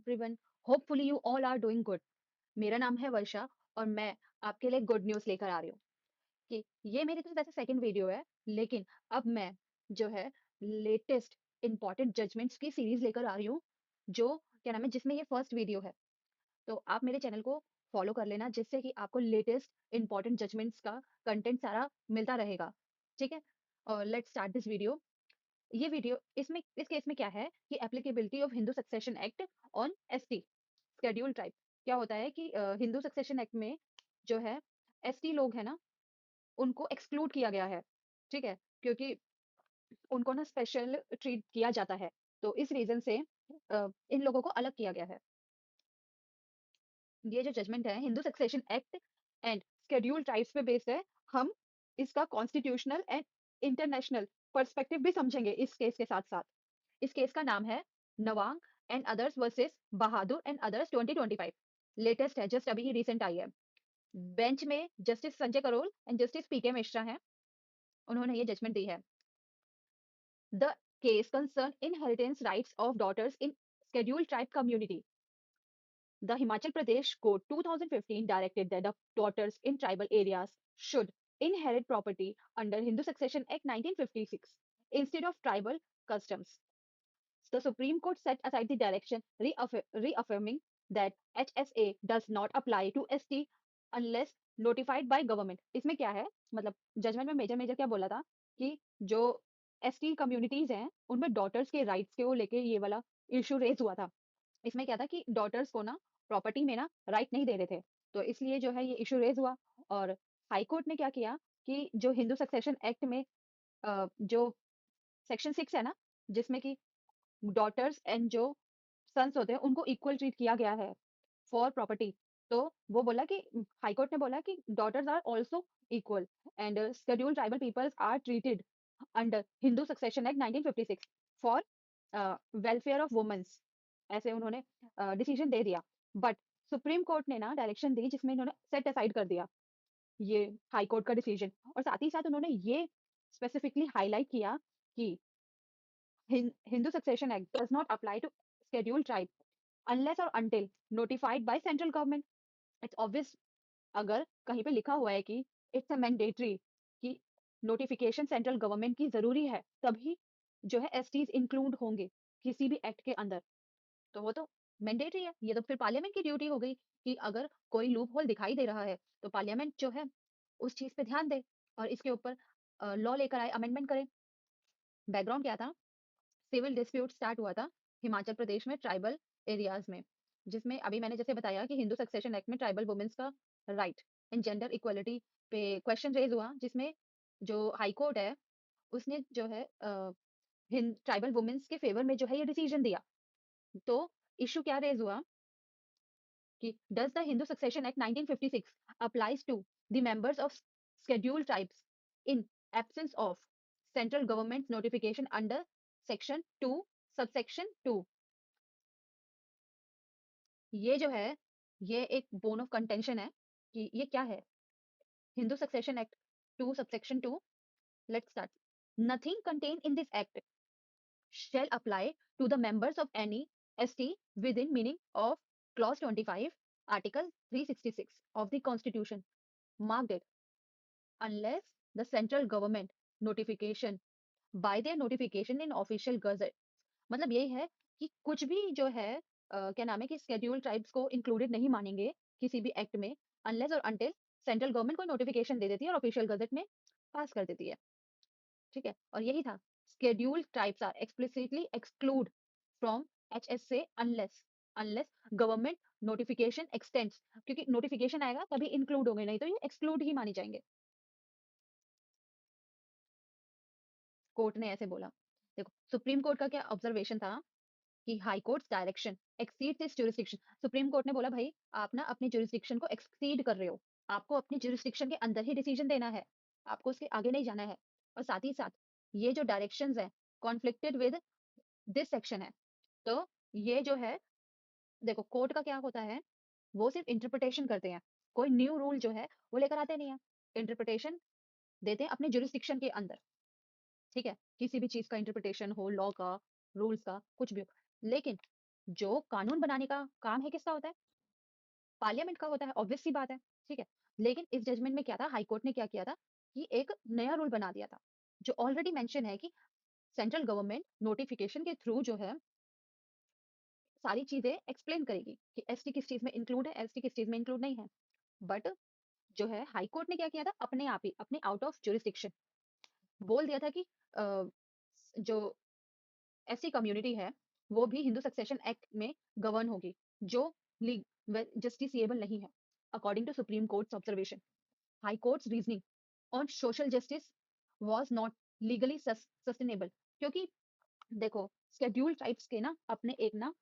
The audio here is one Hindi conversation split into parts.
Everyone, hopefully you all are doing good. मेरा नाम है वर्षा और मैं आपके लिए गुड न्यूज़ लेकर आ रही हूँ कि ये मेरी तो वैसे सेकंड वीडियो है, लेकिन अब मैं जो है लेटेस्ट इंपॉर्टेंट जजमेंट्स की सीरीज लेकर आ रही हूँ, जो क्या नाम है जिसमें ये फर्स्ट वीडियो है। तो आप मेरे चैनल को फॉलो कर लेना, जिससे कि आपको लेटेस्ट इंपॉर्टेंट जजमेंट्स का कंटेंट सारा मिलता रहेगा। ठीक है, और लेट्स स्टार्ट दिस वीडियो। ये वीडियो इसमें इस केस में क्या है कि applicability of Hindu succession act on ST schedule tribe. क्या होता है कि हिंदू सक्सेशन एक्ट में जो है एसटी लोग है ना, उनको एक्सक्लूड किया गया है। ठीक है, क्योंकि उनको ना स्पेशल ट्रीट किया जाता है, तो इस रीजन से इन लोगों को अलग किया गया है। ये जो जजमेंट है Hindu succession act and schedule tribes पे बेस्ड है। हम इसका कॉन्स्टिट्यूशनल एंड इंटरनेशनल पर्सपेक्टिव भी समझेंगे इस केस के साथ साथ। इस केस का नाम है Nawang and others versus Bahadur and others 2025। Latest है, जस्ट अभी ही रिसेंट आई है। बेंच में justice Sanjay Karol and justice PK Mishra हैं, उन्होंने ये जजमेंट दी है। The case concern inheritance rights of daughters in scheduled tribe community. The Himachal Pradesh Code 2015 directed that the daughters in tribal areas should inherit property under Hindu Succession Act 1956 instead of tribal customs. The Supreme Court set aside the direction, reaffirming that HSA does not apply to ST unless notified by government. इसमें क्या है, मतलब जजमेंट में मेजर मेजर क्या बोला था कि जो एसटी कम्युनिटीज हैं उनमें डॉटर्स के राइट्स के वो लेके ये वाला इशू रेज हुआ था। इसमें क्या था कि डॉटर्स को ना प्रॉपर्टी में ना राइट नहीं दे रहे थे, तो इसलिए जो है ये इशू रेज हुआ। और हाई कोर्ट ने क्या किया कि जो हिंदू सक्सेशन एक्ट में जो सेक्शन 6 है ना, जिसमें कि डॉटर्स एंड जो सन्स होते हैं उनको इक्वल ट्रीट किया गया है फॉर प्रॉपर्टी। तो वो बोला कि हाई कोर्ट ने बोला कि daughters are also equal and scheduled tribal peoples are treated under Hindu succession act 1956 for welfare of womens. ऐसे उन्होंने डिसीजन दे दिया। बट सुप्रीम कोर्ट ने ना डायरेक्शन दी, जिसमें इन्होंने सेट असाइड कर दिया ये हाई कोर्ट का डिसीजन। और साथ ही साथ उन्होंने ये स्पेसिफिकली हाईलाइट किया कि Hindu Succession Act does not apply to scheduled tribe unless or until notified by central government. It's obvious, अगर कहीं पे लिखा हुआ है कि इट्स अ मैंडेटरी कि नोटिफिकेशन सेंट्रल गवर्नमेंट की जरूरी है, तभी जो है एसटीज इंक्लूड होंगे किसी भी एक्ट के अंदर, तो वो तो मैंडेटरी है। ये तो फिर पार्लियामेंट की ड्यूटी हो गई कि अगर कोई लूप होल दिखाई दे रहा है तो पार्लियामेंट जो है उस चीज पे ध्यान दे और इसके ऊपर लॉ लेकर आए, अमेंडमेंट करे। बैकग्राउंड क्या था, सिविल डिस्प्यूट स्टार्ट हुआ था हिमाचल प्रदेश में ट्राइबल एरियाज में, जिसमें अभी मैंने जैसे बताया कि हिंदू सक्सेशन एक्ट में ट्राइबल वुमेन्स का राइट एंड जेंडर इक्वलिटी पे क्वेश्चन रेज हुआ, जिसमें जो हाई कोर्ट है उसने जो है ट्राइबल वुमेन्स के फेवर में जो है ये डिसीजन दिया। तो इशू क्या रेज हुआ कि does the Hindu succession act 1956 applies to the members of scheduled tribes in absence of central government notification under section 2 subsection 2। ये जो है ये एक बोन ऑफ कंटेंशन है कि ये क्या है। Hindu succession act 2 subsection 2, let's start. Nothing contain in this act shall apply to the members of any ST within meaning of clause 25 article 366 of the constitution marked it unless the central government notification by their notification in official gazette। मतलब यही है कि कुछ भी जो है क्या नाम है कि शेड्यूल ट्राइब्स को इंक्लूडेड नहीं मानेंगे किसी भी एक्ट में, अनलेस और अनटिल सेंट्रल गवर्नमेंट कोई नोटिफिकेशन दे देती है और ऑफिशियल गजट में पास कर देती है। ठीक है, और यही था, scheduled tribes are explicitly exclude from HSA unless unless government notification extends, क्योंकि नोटिफिकेशन आएगा तभी इंक्लूड होंगे, नहीं तो ये एक्सक्लूड ही मानी जाएंगे। कोर्ट ने ऐसे बोला। देखो सुप्रीम कोर्ट का क्या ऑब्जर्वेशन था कि high courts direction exceeds its jurisdiction. Supreme court ने बोला भाई आप ना अपनी ज्यूरिसडिक्शन को एक्सीड कर रहे हो, आपको अपनी ज्यूरिसडिक्शन के अंदर ही डिसीजन देना है, आपको उसके आगे नहीं जाना है। और साथ ही साथ ये जो डायरेक्शंस है कॉन्फ्लिक्टेड विद दिस सेक्शन है। तो ये जो है, देखो कोर्ट का क्या होता है, वो सिर्फ इंटरप्रिटेशन करते हैं, कोई न्यू रूल जो है वो लेकर आते नहीं है, इंटरप्रिटेशन देते हैं अपने ज्यूरिसडिक्शन के अंदर। ठीक है, किसी भी चीज का इंटरप्रिटेशन हो, लॉ का, रूल्स का, कुछ भी हो। लेकिन जो कानून बनाने का काम है किसका होता है? पार्लियामेंट का होता है, ऑब्वियस सी बात है, ठीक है? लेकिन इस जजमेंट में क्या था, हाई कोर्ट ने क्या किया था कि एक नया रूल बना दिया था, जो ऑलरेडी मेंशन है कि सेंट्रल गवर्नमेंट नोटिफिकेशन के थ्रू जो है सारी चीज़ें एक्सप्लेन करेगी कि एसटी किस चीज़ में इंक्लूड है, एसटी किस चीज़ में इंक्लूड नहीं है। बट जो है हाई कोर्ट ने क्या किया था, अपने आप ही, अपने आउट ऑफ ज्यूरिसडिक्शन बोल दिया था कि जो एससी कम्युनिटी है, वो भी हिंदू सक्सेशन एक्ट में गवर्न होगी, जो जस्टिसिएबल नहीं है, according to supreme court's observation. High court's reasoning on social justice was not legally sustainable, क्योंकि देखो शेड्यूल ट्राइब्स के ना अपने एक ना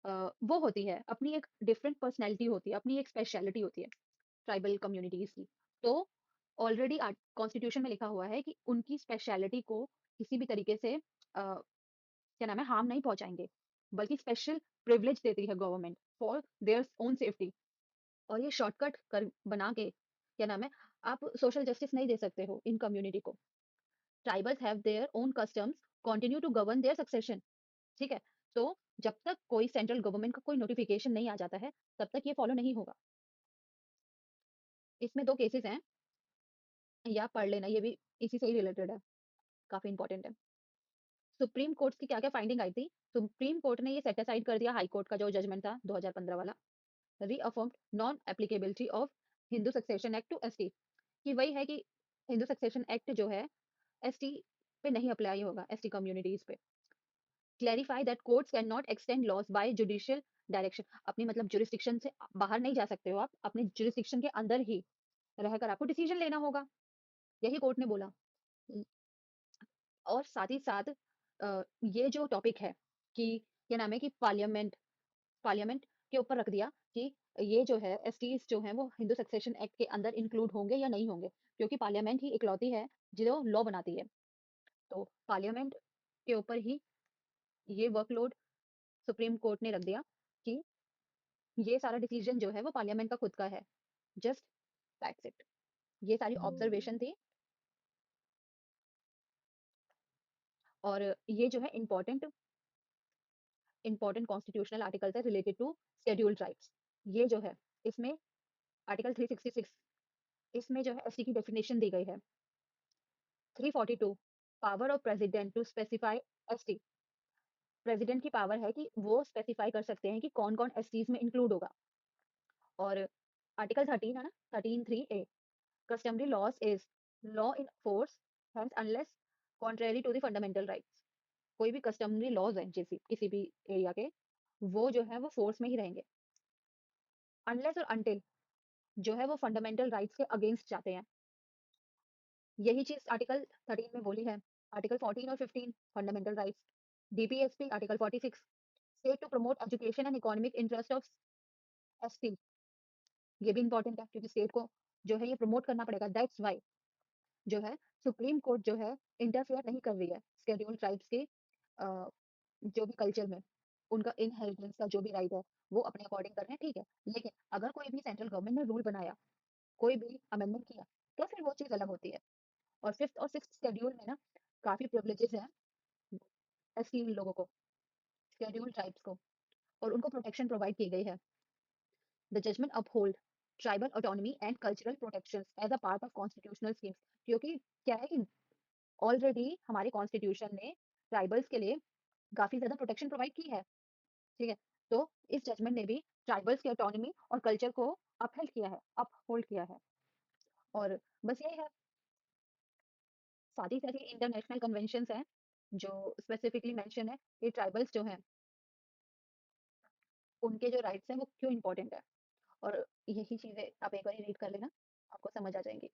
वो होती है, अपनी एक डिफरेंट पर्सनैलिटी होती है, अपनी एक स्पेशलिटी होती है ट्राइबल कम्युनिटीज की। तो ऑलरेडी कॉन्स्टिट्यूशन में लिखा हुआ है कि उनकी स्पेशलिटी को किसी भी तरीके से क्या नाम है हार्म नहीं पहुंचाएंगे, बल्कि स्पेशल प्रिविलेज देती है government for their own safety. और ये शॉर्टकट कर बना के क्या नाम है, आप सोशल जस्टिस नहीं दे सकते हो इन कम्युनिटी को। Tribals have their own customs continue to govern their succession, ठीक है? तो जब तक कोई सेंट्रल गवर्नमेंट का कोई नोटिफिकेशन नहीं आ जाता है, तब तक ये फॉलो नहीं होगा। इसमें 2 केसेस हैं, या पढ़ लेना, ये भी इसी से ही रिलेटेड है, काफ़ी इंपॉर्टेंट है। सुप्रीम कोर्ट की क्या-क्या फाइंडिंग आई थी? सुप्रीम कोर्ट ने ये सेट असाइड कर दिया हाई कोर्ट का जो जजमेंट था 2015 वाला, reaffirmed non applicability of Hindu succession act to ST, कि वही है कि हिंदू सक्सेशन एक्ट जो है एसटी पे नहीं अप्लाई होगा, एसटी कम्युनिटीज पे। Clarify that courts can not extend laws by judicial direction, अपनी मतलब जुरिस्डिक्शन से बाहर नहीं जा सकते हो आप, अपने जुरिस्डिक्शन के अंदर ही रहकर आपको डिसीजन लेना होगा, यही कोर्ट ने बोला। और साथ ही साथ ये जो टॉपिक है कि क्या नाम है कि पार्लियामेंट पार्लियामेंट के ऊपर रख दिया कि ये जो है एसटीज जो हैं वो हिंदू सक्सेशन एक्ट के अंदर इंक्लूड होंगे या नहीं होंगे, क्योंकि पार्लियामेंट ही इकलौती है जो लॉ बनाती है। तो पार्लियामेंट के ऊपर ही ये वर्कलोड सुप्रीम कोर्ट ने रख दिया कि ये सारा डिसीजन जो है वो पार्लियामेंट का खुद का है, जस्ट दैट्स इट। ये सारी ऑब्जर्वेशन थी, और ये जो है इम्पोर्टेंट इम्पोर्टेंट कॉन्स्टिट्यूशनल आर्टिकल्स है रिलेटेड टू शेड्यूल्ड ट्राइब्स। ये जो है इसमें आर्टिकल 366, इसमें जो है एसटी की डेफिनेशन दी गई है। 342, power of president to specify ST, president की पावर है कि वो स्पेसिफाई कर सकते हैं कि कौन कौन एसटीज में इंक्लूड होगा। और आर्टिकल 13 है ना, 13(3)(a), customary laws is law in force hence unless contrary to the fundamental rights, कोई भी कस्टमरी लॉज हैं जैसे किसी भी एरिया के, वो जो है वो फोर्स में ही रहेंगे, अनलेस और अनटिल जो है वो फंडामेंटल राइट्स के अगेंस्ट जाते हैं। यही चीज आर्टिकल 13 में बोली है। आर्टिकल 14 और 15 fundamental rights, DPSP article 46, state to promote education and economic interest of ST, ये भी इंपॉर्टेंट है क्योंकि स्टेट को जो है ये प्रमोट करना पड़ेगा, दैट्स वाई जो है सुप्रीम कोर्ट जो है इंटरफेयर नहीं कर रही है शेड्यूल ट्राइब्स के जो भी कल्चर में, उनका इनहेरिटेंस का जो भी राइट है वो अपने अकॉर्डिंग कर रहे हैं, ठीक है। लेकिन अगर कोई भी सेंट्रल गवर्नमेंट ने रूल बनाया, कोई भी अमेंडमेंट किया, तो फिर वो चीज अलग होती है। और फिफ्थ और सिक्स्थ शेड्यूल में ना काफी प्रिविलेजेस हैं एसटी लोगों को, शेड्यूल ट्राइब्स को, और उनको प्रोटेक्शन प्रोवाइड की गई है। The judgment uphold tribal autonomy and cultural protections as a part of constitutional schemes, क्योंकि क्या है कि ऑलरेडी हमारे कॉन्स्टिट्यूशन ने ट्राइबल्स के लिए काफी ज्यादा प्रोटेक्शन प्रोवाइड की है, ठीक है। तो इस जजमेंट ने भी ट्राइबल्स की ऑटोनॉमी और कल्चर को अपहेल्ड किया है, अपहोल्ड किया है। और बस यही है, साथ ही साथ इंटरनेशनल कन्वेंशंस हैं जो स्पेसिफिकली मेंशन है कि ट्राइबल्स जो हैं उनके जो राइट्स हैं वो क्यों इंपॉर्टेंट है। और यही चीजें आप एक बार रीड कर लेना, आपको समझ आ जाएंगी।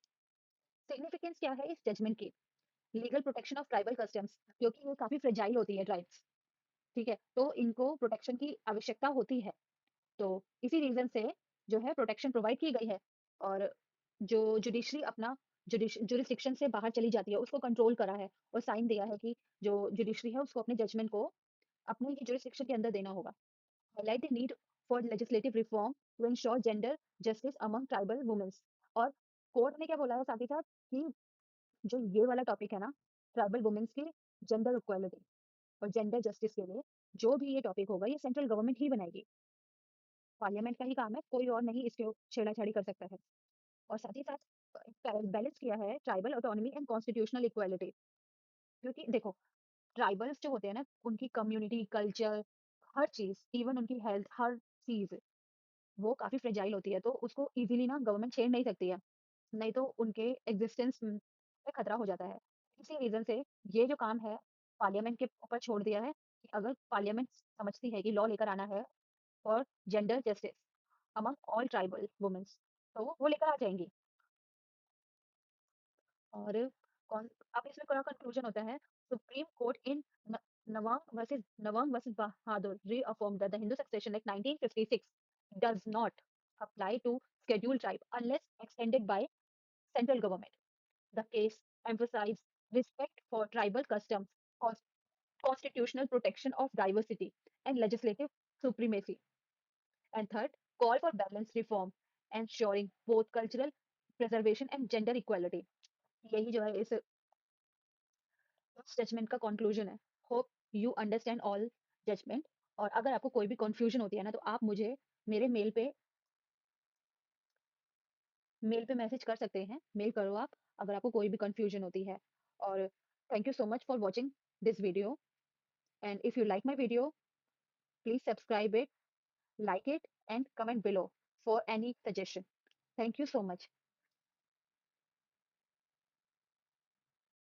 सिग्निफिकेंस क्या है इस जजमेंट की, legal protection of tribal customs, क्योंकि ये काफी फ्रेजाइल होती है ट्राइब्स, ठीक है, तो इनको प्रोटेक्शन की आवश्यकता होती है। तो इसी रीजन से जो है प्रोटेक्शन प्रोवाइड की गई है। और जो जुडिशरी अपना जुरिस्डिक्शन से बाहर चली जाती है उसको कंट्रोल करा है, और साइन दिया है कि जो जुडिशरी है उसको अपने जजमेंट को अपने ही जुरिस्डिक्शन के अंदर देना होगा। Highlight the need for legislative reform to ensure gender justice among tribal womens. और कोर्ट ने क्या बोला है साथ ही साथ कि जो ये वाला टॉपिक है ना, ट्राइबल वुमेन्स की जेंडर इक्वालिटी और जेंडर जस्टिस के लिए जो भी ये टॉपिक होगा ये सेंट्रल गवर्नमेंट ही बनाएगी। पार्लियामेंट का ही काम है, कोई और नहीं इसके छेड़ा-छाड़ी कर सकता है। और साथ ही साथ बैलेंस किया है tribal autonomy and constitutional equality. क्योंकि देखो, ट्राइबल्स जो होते हैं ना, उनकी कम्युनिटी, कल्चर, हर चीज़, इवन उनकी हेल्थ, हर चीज़ वो काफ़ी फ्रेजाइल होती है, तो उसको ईज़िली ना गवर्नमेंट छेड़ नहीं सकती है, नहीं तो उनके एग्ज़िस्टेंस पे खतरा हो जाता है। इसी रीज़न से ये जो काम है पार्लियामेंट के ऊपर छोड़ दिया है कि अगर पार्लियामेंट समझती है कि लॉ लेकर आना है for gender justice among all tribal womens, तो वो लेकर आ जाएँगी। और कौन अब इसमें क्या कंक्लूजन होता है, सुप्रीम कोर्ट इन न Nawang versus Bahadur reaffirmed that the Hindu Succession Act 1956 does not apply to scheduled tribe unless extended by central government. The case emphasized respect for tribal customs, cons- constitutional protection of diversity, and legislative supremacy. And third, call for balanced reform, ensuring both cultural preservation and gender equality. यही जो है इस जजमेंट का कंक्लूजन है। Hope you understand all judgment. और अगर आपको कोई भी कंफ्यूजन होती है ना, तो आप मुझे मेरे मेल पे मैसेज कर सकते हैं। मेल करो आप, अगर आपको कोई भी कंफ्यूजन होती है। और thank you so much for watching this video. And if you like my video, please subscribe it, like it, and comment below for any suggestion. Thank you so much.